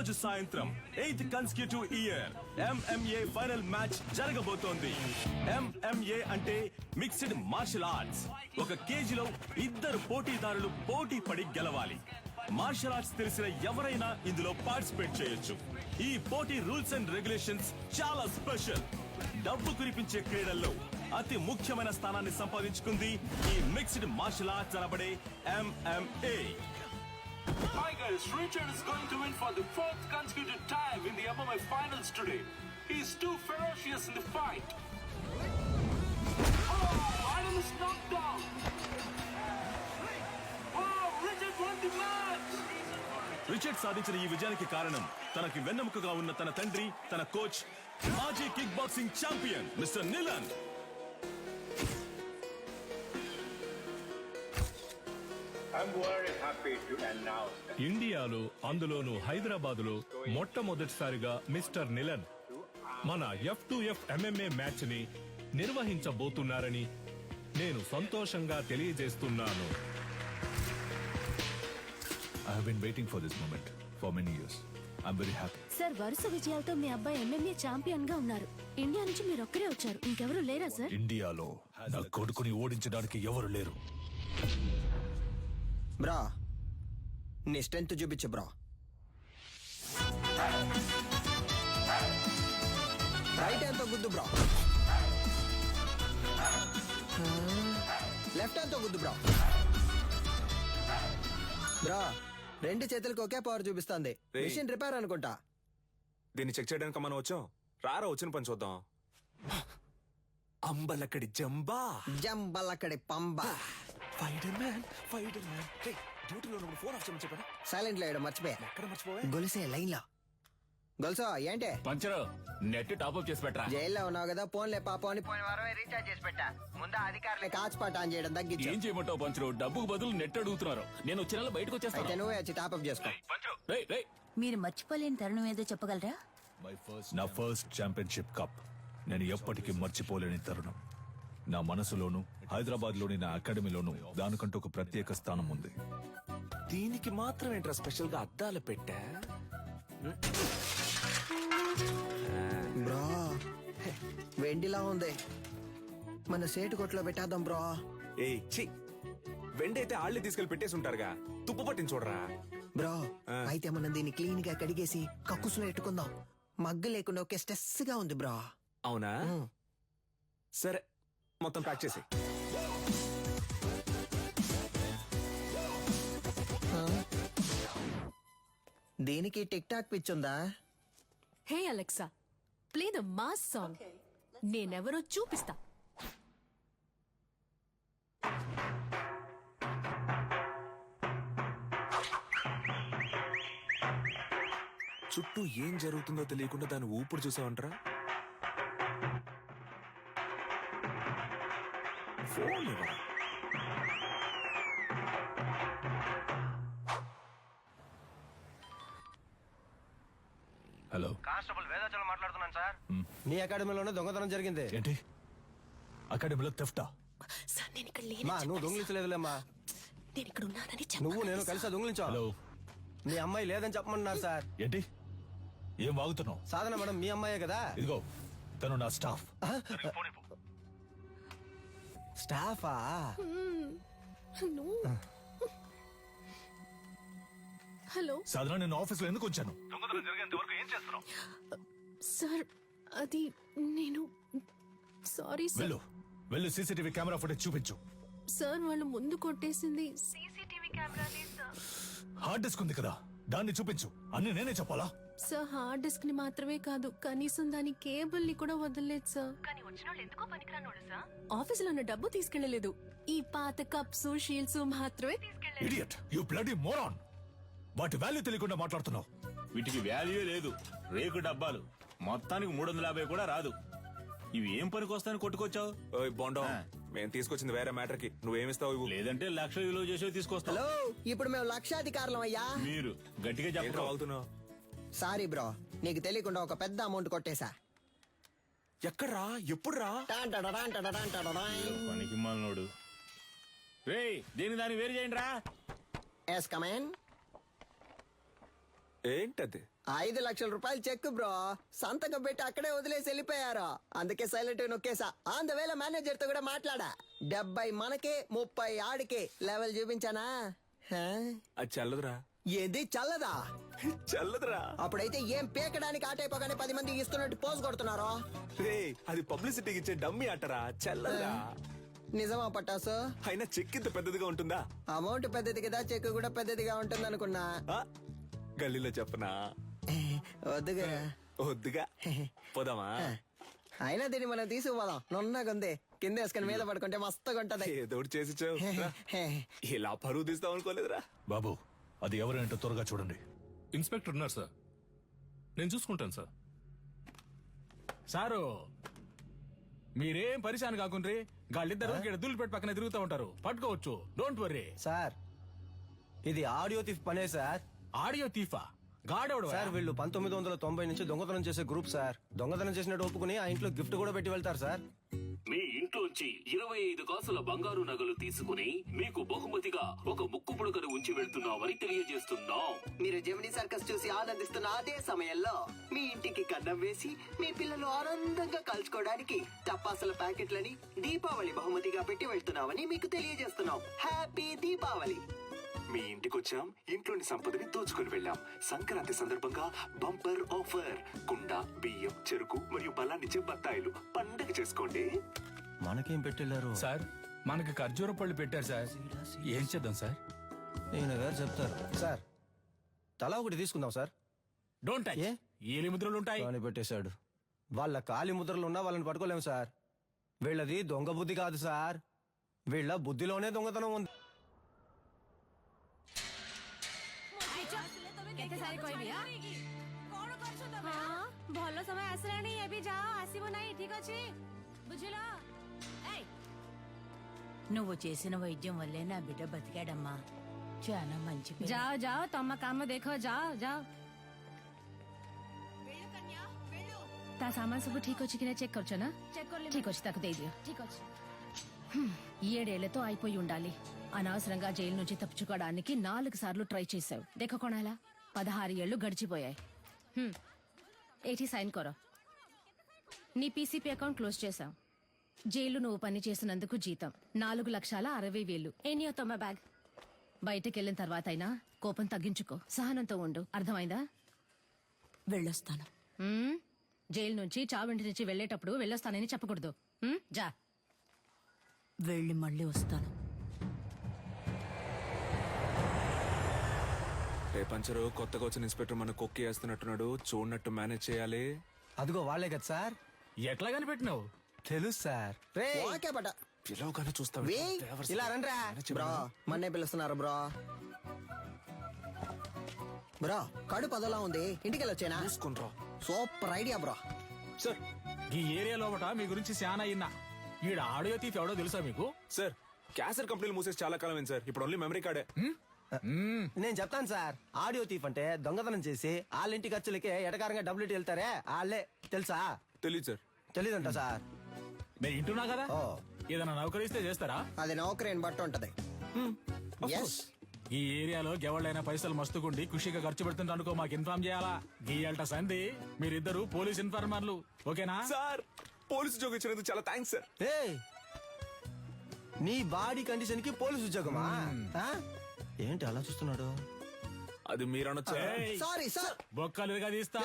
రోజు సాయంత్రం 8th consecutive year MMA final match జరగబోతోంది. MMA అంటే మిక్స్డ్ మార్షల్ ఆర్ట్స్. ఒక కేజీలో ఇద్దరు పోటీదారులు పోటీ పడి గెలవాలి. మార్షల్ ఆర్ట్స్ తెలిసిన ఎవరైనా ఇందులో పార్టిసిపేట్ చేయొచ్చు. ఈ పోటీ రూల్స్ అండ్ రెగ్యులేషన్స్ చాలా స్పెషల్. డబ్బు కురిపించే క్రీడల్లో అతి ముఖ్యమైన స్థానాన్ని సంపాదించుకుంది ఈ మిక్స్డ్ మార్షల్ ఆర్ట్స్ అనబడే MMA. Hi guys, Richard is going to win for the 4th consecutive time in the MMA finals today. He is too ferocious in the fight. Oh, Idol is knocked down. Oh, Richard won the match. Richard సాధించిన ఈ విజయానికి కారణం తనకి వెన్నెముకగా ఉన్న తన తండ్రి, తన coach, మాజీ kick boxing champion mister నిలన్. I'm very happy to announce that ఇండియాలో అందులోనూ హైదరాబాదులో మొట్టమొదటిసారిగా మిస్టర్ నిలన్ మన F2F MMA మ్యాచ్ ని నిర్వహించబోతున్నారని నేను సంతోషంగా తెలియజేస్తున్నాను. I have been waiting for this moment for many years. I'm very happy. Sir, వరుస విజయాలతో మీ అబ్బాయి MMA ఛాంపియన్ గా ఉన్నారు. ఇండియా నుంచి మీరు ఒక్కరే వచ్చారు, ఇంకెవరు లేరా సార్? ఇండియాలో నా కొడుకుని ఓడించడానికి ఎవరు లేరు. బ్రా, నీ స్ట్రెంత్ చూపించు బ్రా. రైట్ హ్యాండ్ తో గుద్దు బ్రా. లెఫ్ట్ హ్యాండ్ తో గుద్దు బ్రా. బ్రా, రెండు చేతులకు ఒకే పవర్ చూపిస్తుంది. మిషన్ రిపేర్ అనుకుంటా. దీన్ని చెక్ చేయడానికి మనం వచ్చాం. రారా వచ్చిన పని చూద్దాం. అంబలక్కడి జంబా, జంబలక్కడి పంబ. డ్యూటీలో ఫోన్ ఆఫ్ చేయమని చెప్పాను. సైలెంట్ లేడు, మర్చిపోయా. ఎక్కడ మర్చిపోయా? గొలిసే లైన్ లో. గొలుసా ఏంటే? పంచరు నెట్ టాప్అప్ చేసి పెట్టరా. జైల్లో ఉన్నావు కదా, ఫోన్లే పాపం అని పోయిన వారమే రీఛార్జ్ చేసి పెట్టా. ముందు అధికారులే కాచిపాట ఆన్ చేయడం తగ్గించు. ఏం చేయమంటావు పంచరు? డబ్బుకు బదులు నెట్ అడుగుతున్నారు. నేను వచ్చే నెల బయటకు అయితే వచ్చేస్తాను. నువ్వే వచ్చి టాప్అప్ చేసుకో. రేయ్, రేయ్. మీరు మర్చిపోలేని తరుణం ఏదో చెప్పగలరా? నా ఫస్ట్ ఛాంపియన్షిప్ కప్ నేను ఎప్పటికీ మర్చిపోలేని తరుణం. నా మనసులోను, హైదరాబాద్ లోని నా అకాడమీలోను దానికంటూ ఒక ప్రత్యేక స్థానం ఉంది. దీనికి మాత్రం ఏంట్రా స్పెషల్ గా అద్దాలు పెట్టా? బ్రో, వెండిలా ఉంది. మన సేటు కొట్లో పెట్టేద్దాం బ్రో. ఏయ్ ఛీ, వెండి అయితే ఆళ్ళే తీసుకెళ్లి పెట్టేసి ఉంటారుగా. తుప్పు పట్టించి చూడరా. బ్రో, అయితే మనం దీన్ని క్లీన్ గా కడిగేసి కక్కుసులో ఎట్టుకుందాం. మగ్గు లేకుండా ఒకే స్ట్రెస్ గా ఉంది బ్రో. అవునా? సరే, మొత్తం ప్యాక్ చేసి. దీనికి టిక్ టాక్ పిచ్చుందా? Hey Alexa, play the mass song. నేనెవరో చూపిస్తా. చుట్టూ ఏం జరుగుతుందో తెలియకుండా దాన్ని ఊపిరి చూసావంటరా. ఫోన్ ఇవ్వరా. హలో, కానిస్టేబుల్ వేదాచలం మాట్లాడుతున్నాను సార్. నీ అకాడమీలోనే దొంగతనం జరిగింది. ఏంటి? అకాడమీలో తెఫ్టా? సార్, నేను ఇక్కడ మా నువ్వు దొంగిలించలేదులేమ్మా. నేను ఇక్కడ ఉన్నానని నువ్వు నేను కలిసి దొంగిలించావు. హలో, మీ అమ్మాయి లేదని చెప్పమన్నారు సార్. ఏంటి? ఏం వాగుతున్నావు? సాధన మేడం మీ అమ్మాయే కదా. ఇదిగో, తను నా స్టాఫ్. స్టాఫా? హలో సాధన, నేను ఆఫీస్ లో ఎందుకు వచ్చాను? సార్, అది నేను సారీ సార్. వెళ్ళు, వెళ్ళు, సీసీటీవీ కెమెరా ఫుటేజ్ చూపించు. సార్, వాళ్ళు ముందు కొట్టేసింది హార్డ్ డిస్క్ ఉంది కదా, దాన్ని చూపించు. అన్ని నేనే చెప్పాలా? సార్, హార్డ్ డిస్క్ ని మాత్రమే కాదు, కనీసం దాని కేబుల్ ని కూడా వదలలేదు సార్. ఆఫీసులో ఉన్న డబ్బు తీసుకెళ్లలేదు. ఈ పాత కప్స్, షీల్డ్స్ మాత్రమే తీసుకెళ్లేదు. Idiot, you bloody moron. వాటి వాల్యూ తెలియకుండా మాట్లాడుతున్నావు. వీటికి వాల్యూ లేదు. రేకు డబ్బాలు మొత్తానికి 350 కూడా రాదు. ఇవి ఏం పనికి వస్తాయని కొట్టుకొచ్చావు? ఓయ్ బోండం, మేము తీసుకొచ్చింది వేరే మ్యాటర్ కి. నువ్వేమిస్తావు ఇవ్వు. లేదంటే 1,00,000 విలువ చేసే తీసుకొస్తావు. హలో, ఇప్పుడు మేము లక్షాధికారులం అయ్యా. మీరు గట్టిగా ఏంట్రా చెప్పావు. వాగుతున్నావు? సారీ బ్రో, నీకు తెలియకుండా ఒక పెద్ద అమౌంట్ కొట్టేశా. ఎక్కడ్రా? ఎప్పుడురా? పనికి మాలినోడు. రేయ్, దేని దాన్ని వేరు చేయండి రా. Yes come on. ఏంటది? 5 లక్షల రూపాయలు చెక్ బ్రో, సంతకం పెట్టి అక్కడే వదిలేసి వెళ్ళిపోయారు. అందుకే సైలెంట్ నొక్కేసా. ఆన్ ద వేళ మేనేజర్ తో కూడా మాట్లాడా. 70 మనకే 30 ఆడికే లెవెల్ చూపించానా? హా? అది చల్లదురా. ఏది చల్లదా? చల్లదురా. అప్పుడైతే ఏం పీకడానికి ఆటైపోగానే 10 మంది ఇస్తున్నట్టు పోజ్ కొడుతున్నారో. రే అది పబ్లిసిటీకి ఇచ్చే డమ్మి ఆటరా, చల్లదురా. నిజమా పట్టాసు? అయినా చెక్ ఇంత పెద్దదిగా ఉంటుందా? అమౌంట్ పెద్దది కదా, చెక్ కూడా పెద్దదిగా ఉంటుంది అనుకున్నా. ఆ? గల్లీలో చెప్పనా? వద్దుగా. వద్దుగా. పోదామా? అయినా దీన్ని మనం తీసుకుపోదాం. నున్నగుంది, కింద వేసుకుని మీద పడుకుంటే మస్తుగా ఉంటది. ఏదో ఒకటి చేసి చావు. రా. ఇలా పరువు తీస్తాం అనుకోలేదురా. బాబు అది ఎవరేంటో త్వరగా చూడండి. ఇన్స్పెక్టర్ ఉన్నారు సార్, నేను చూసుకుంటాను సార్. సారు మీరేం పరిశాన్ కాకుండ్రి, గాళ్ళిద్దరు దుల్లిపెట్టి పక్కన తిరుగుతూ ఉంటారు, పట్టుకోవచ్చు. Don't worry sir. ఇది ఆడియో తీఫ్ పనే సార్. ఆడియో తీఫా? గాడెవడు సార్ వీళ్ళు 1990 నుంచి దొంగతనం చేసే గ్రూప్ సార్. దొంగతనం చేసినట్టు ఒప్పుకుని ఆ ఇంట్లో గిఫ్ట్ కూడా పెట్టి వెళ్తారు సార్. మీ ఇంట్లోంచి 25 కాసుల బంగారు నగలు తీసుకుని మీకు బహుమతిగా ఒక ముక్కు పుడకను ఉంచి వెళ్తున్నామని తెలియజేస్తున్నాం. మీరు జెమినీ సర్కస్ చూసి ఆనందిస్తున్న అదే సమయంలో మీ ఇంటికి కన్నం వేసి మీ పిల్లలు ఆనందంగా కలుసుకోవడానికి టపాసుల ప్యాకెట్లని దీపావళి బహుమతిగా పెట్టి వెళ్తున్నామని మీకు తెలియజేస్తున్నాం. హ్యాపీ దీపావళి. మీ ఇంటికొచ్చాం, ఇంట్లోని సంపదని దోచుకుని వెళ్ళాం. సంక్రాంతి సందర్భంగా బంపర్ ఆఫర్. కుండ, బియ్యం, చెరుకు మరియు బలాన్నిచ్చే బత్తాయిలు. పండగ చేసుకోండి. మనకేం పెట్టెళ్ళారు సార్? మనకి ఖర్జూర పళ్ళు పెట్టారు సార్. ఏం చేద్దాం సార్? నేను గారు చెప్తారు సార్. తలా ఒకటి తీసుకుందాం సార్. Don't touch. ఏ? ఏలి ముద్రలు ఉంటాయి. అని పెట్టేశాడు. వాళ్ళ కాలి ముద్రలు ఉన్నా వాళ్ళని పట్టుకోలేము సార్. వీళ్ళది దొంగ బుద్ధి కాదు సార్, వీళ్ళ బుద్ధిలోనే దొంగతనం ఉంది. ଭଲ ସମୟ ଆସିଲାଣି, ଏବେ ଯାଅ, ଆସିବ ନାହିଁ, ଠିକ ଅଛି? ବୁଝିଲ? నువ్వు చేసిన వైద్యం వల్లే నా బిడ్డ బతికాడమ్మా. చాలా మంచి పిల్ల. ଯାଅ ଯାଅ, ତମ କାମ ଦେଖ, ଯାଅ ଯାଅ. ତା ସାମାନ ସବୁ ଠିକ ଅଛି କି ନା చెక్ କରୁଛ ନା? ଠିକ ଅଛି, ତାକୁ ଦେଇଦିଅ. ଠିକ ଅଛି. 7 ఏళ్లతో అయిపోయి ఉండాలి. అనవసరంగా జైలు నుంచి తప్పించుకోవడానికి 4 సార్లు ట్రై చేశావు. దేఖ కొనాలా? 16 ఏళ్లు గడిచిపోయాయి. ఏటి సైన్ కొరో. నీ పీసీపీ అకౌంట్ క్లోజ్ చేశాం. జైలు నువ్వు పని చేసినందుకు జీతం 4,60,000. ఎనియో తొమ్మ బ్యాగ్. బయటకెళ్ళిన తర్వాత అయినా కోపం తగ్గించుకో, సహనంతో ఉండు. అర్థమైందా? వెళ్ళొస్తాను. జైలు నుంచి చావింటి నుంచి వెళ్ళేటప్పుడు వెళ్ళొస్తానని చెప్పకూడదు. జా. వెళ్ళి మళ్ళీ వస్తాను. రే పంచరు, కొత్తగా వచ్చిన ఇన్స్పెక్టర్ మన కొక్కి వేస్తున్నట్టున్నాడు. చూడనట్టు మేనేజ్ చేయాలి. అదిగో వాళ్ళే కదా సార్. ఎట్లా కనిపెట్టినావు? తెలుసు సార్. రే ఓకే బట. పిలవగానే చూస్తావు. ఇలా రండ్రా బ్రో, మన్నే పిలుస్తున్నారు బ్రో. బ్రో కడుపు అదలా ఉంది, ఇంటికి వెళ్ళొచ్చేనా? చూసుకుంట్రా. Super idea bro. సార్ ఈ ఏరియా లోపట మీ గురించి శానా అయినా. ఈడ ఆడియో తీఫ్ ఎవడో తెలుసా మీకు? సార్ క్యాసర్ కంపెనీలు మూసేసి చాలా కాలం అయింది సార్. ఇప్పుడు ఓన్లీ మెమరీ కార్డే. నేను చెప్తాను సార్. ఆడియో తీఫ్ అంటే దొంగతనం చేసి వాళ్ళ ఇంటి ఖర్చులకే ఎటకారంగా డబ్బులు ఇట్టి వెళ్తారే వాళ్ళే. తెలుసా? తెలియదు సార్. తెలీదంట సార్. నేను ఇంటున్నా కదా. ఓ. ఏదైనా నౌకరిస్తే చేస్తారా? అది నౌకరీని బట్టి ఉంటది. Yes. ఈ ఏరియాలో ఎవళ్ళైనా పైసలు మస్తుకుండి ఖుషిగా ఖర్చు పెడుతుంటే అనుకో, మాకు ఇన్ఫార్మ్ చేయాలా. గీయాలట సంధి. మీరిద్దరు పోలీస్ ఇన్ఫార్మర్లు, ఓకేనా? సార్ పోలీసు ఉద్యోగం ఇచ్చినందుకు చాలా థ్యాంక్స్ సార్. ఏయ్, నీ బాడీ కండిషన్ కి పోలీసు ఉద్యోగమా? ఆ? ఏంటి అలా చూస్తున్నాడు? అది మీరు అనొచ్చా? ఏయ్, సారీ సార్. బొక్కలుగా తీస్తా.